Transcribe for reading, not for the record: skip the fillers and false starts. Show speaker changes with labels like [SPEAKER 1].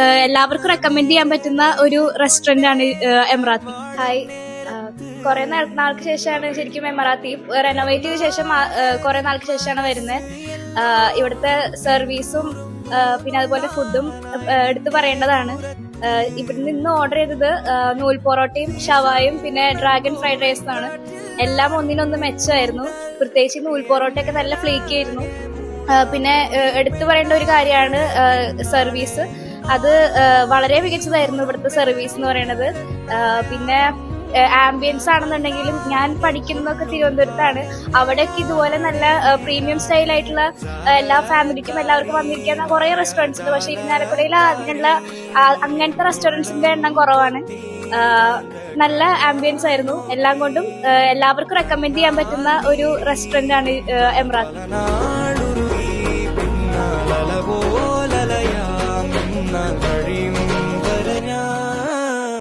[SPEAKER 1] എല്ലാവർക്കും റെക്കമെൻഡ് ചെയ്യാൻ പറ്റുന്ന ഒരു റെസ്റ്റോറന്റ് ആണ് എമറാത്തി.
[SPEAKER 2] ഹായ്, കുറെ നാൾക്ക് ശേഷമാണ് ശരിക്കും എമറാത്തി റെനോവേറ്റ് ചെയ്ത ശേഷം കുറെ നാൾക്ക് ശേഷമാണ് വരുന്നത്. ഇവിടുത്തെ സർവീസും പിന്നെ അതുപോലെ ഫുഡും എടുത്തു പറയേണ്ടതാണ്. ഇവിടെ നിന്ന് ഓർഡർ ചെയ്തത് നൂൽ പൊറോട്ടയും ഷവായും പിന്നെ ഡ്രാഗൺ ഫ്രൈഡ് റൈസും ആണ്. എല്ലാം ഒന്നിനൊന്ന് മെച്ചമായിരുന്നു. പ്രത്യേകിച്ച് നൂൽ പൊറോട്ടയൊക്കെ നല്ല ഫ്ലേക്കി ആയിരുന്നു. പിന്നെ എടുത്തു പറയേണ്ട ഒരു കാര്യമാണ് സർവീസ്. അത് വളരെ മികച്ചതായിരുന്നു ഇവിടുത്തെ സർവീസ് എന്ന് പറയുന്നത്. പിന്നെ ആംബിയൻസ് ആണെന്നുണ്ടെങ്കിലും ഞാൻ പഠിക്കുന്നതൊക്കെ തിരുവനന്തപുരത്താണ്. അവിടെയൊക്കെ ഇതുപോലെ നല്ല പ്രീമിയം സ്റ്റൈൽ ആയിട്ടുള്ള എല്ലാ ഫാമിലിക്കും എല്ലാവർക്കും വന്നിരിക്കുന്ന കുറെ റെസ്റ്റോറൻറ്റ്സ് ഉണ്ട്. പക്ഷെ ഇരിങ്ങാലക്കുടയിൽ അതിനുള്ള അങ്ങനത്തെ റെസ്റ്റോറൻറ്റ്സിന്റെ എണ്ണം കുറവാണ്. നല്ല ആംബിയൻസ് ആയിരുന്നു. എല്ലാം കൊണ്ടും എല്ലാവർക്കും റെക്കമെൻഡ് ചെയ്യാൻ പറ്റുന്ന ഒരു റെസ്റ്റോറന്റ് ആണ് എമറാത്തി.